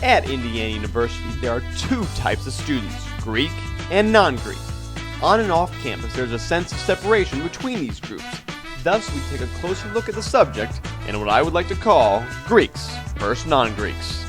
At Indiana University, there are two types of students, Greek and non-Greek. On and off campus, there's a sense of separation between these groups. Thus, we take a closer look at the subject in what I would like to call Greeks versus non-Greeks.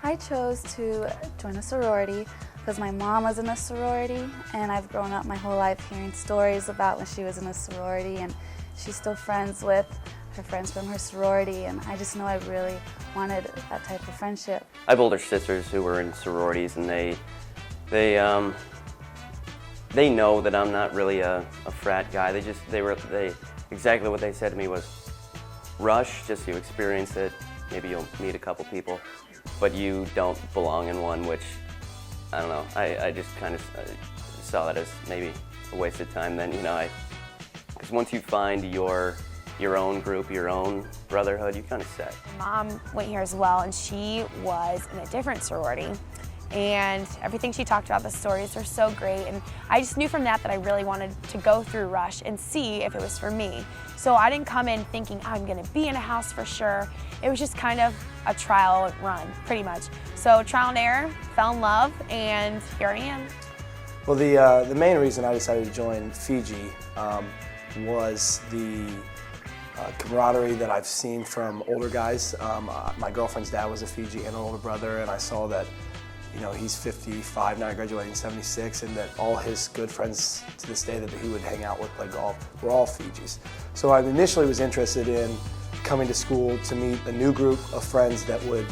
I chose to join a sorority because my mom was in a sorority, and I've grown up my whole life hearing stories about when she was in a sorority, and she's still friends with her friends from her sorority, and I just know I really wanted that type of friendship. I have older sisters who were in sororities, and they know that I'm not really a frat guy. They exactly what they said to me was, rush, just you experience it, maybe you'll meet a couple people, but you don't belong in one, which, I don't know, I just kind of saw that as maybe a waste of time then, because once you find your own group, your own brotherhood, you kind of set. My mom went here as well, and she was in a different sorority. And everything she talked about, the stories were so great, and I just knew from that I really wanted to go through Rush and see if it was for me. So I didn't come in thinking I'm going to be in a house for sure. It was just kind of a trial run, pretty much. So trial and error, fell in love, and here I am. Well, the main reason I decided to join Fiji was the camaraderie that I've seen from older guys. My girlfriend's dad was a Fiji and an older brother, and I saw that he's 55 now, graduating in 76, and that all his good friends to this day that he would hang out with, play golf, were all Fijis. So I initially was interested in coming to school to meet a new group of friends that would,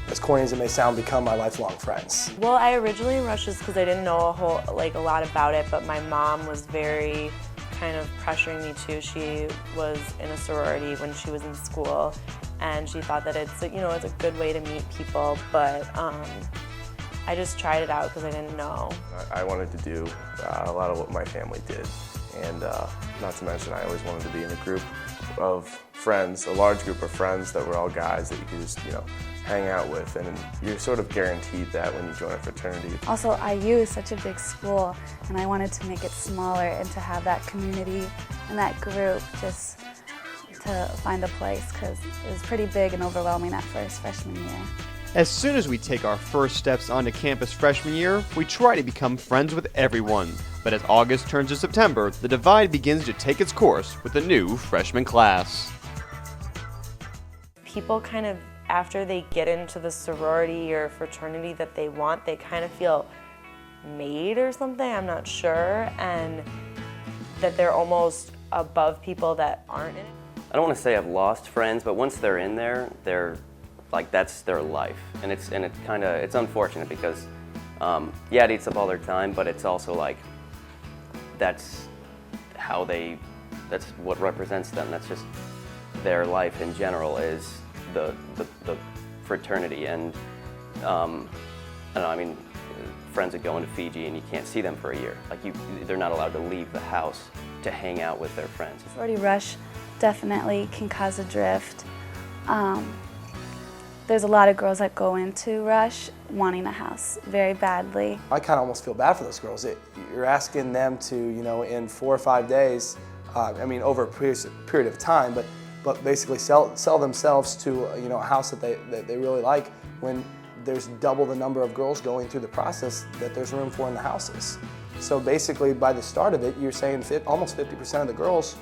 as corny as it may sound, become my lifelong friends. Well, I originally rushed this because I didn't know a lot about it, but my mom was very kind of pressuring me to. She was in a sorority when she was in school, and she thought that it's a good way to meet people, but I just tried it out because I didn't know. I wanted to do a lot of what my family did, and not to mention I always wanted to be in a group of friends, a large group of friends that were all guys that you could just hang out with, and you're sort of guaranteed that when you join a fraternity. Also, IU is such a big school, and I wanted to make it smaller and to have that community and that group just to find a place, because it was pretty big and overwhelming that first freshman year. As soon as we take our first steps onto campus freshman year, we try to become friends with everyone. But as August turns to September, the divide begins to take its course with the new freshman class. People kind of, after they get into the sorority or fraternity that they want, they kind of feel made or something, I'm not sure, and that they're almost above people that aren't in it. I don't want to say I've lost friends, but once they're in there, that's their life, and it's unfortunate because it eats up all their time, but it's also that's what represents them. That's just their life in general is the fraternity, and I don't know, I mean, friends that go into Fiji and you can't see them for a year. They're not allowed to leave the house to hang out with their friends. Sorority rush definitely can cause a drift. There's a lot of girls that go into Rush wanting a house very badly. I kind of almost feel bad for those girls. You're asking them to, in 4 or 5 days, over a period of time, but basically sell themselves to, a house that they really like, when there's double the number of girls going through the process that there's room for in the houses. So basically, by the start of it, you're saying almost 50% of the girls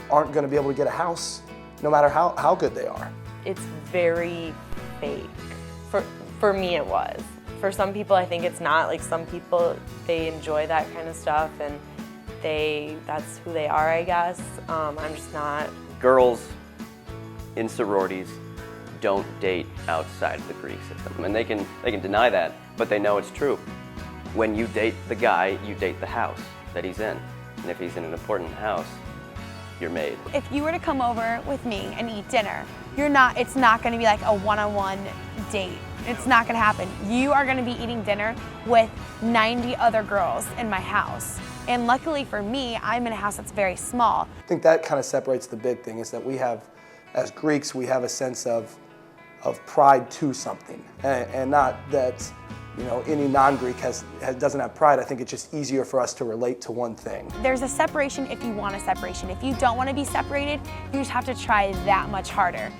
aren't going to be able to get a house, no matter how good they are. It's very fake. For me it was. For some people I think it's not. Some people, they enjoy that kind of stuff, and that's who they are, I guess. I'm just not. Girls in sororities don't date outside of the Greek system, and they can deny that, but they know it's true. When you date the guy, you date the house that he's in, and if he's in an important house, you're made. If you were to come over with me and eat dinner, it's not going to be like a one-on-one date. It's not going to happen. You are going to be eating dinner with 90 other girls in my house. And luckily for me, I'm in a house that's very small. I think that kind of separates the big thing, is that we have, as Greeks, we have a sense of pride to something, and not that any non-Greek doesn't have pride. I think it's just easier for us to relate to one thing. There's a separation if you want a separation. If you don't want to be separated, you just have to try that much harder.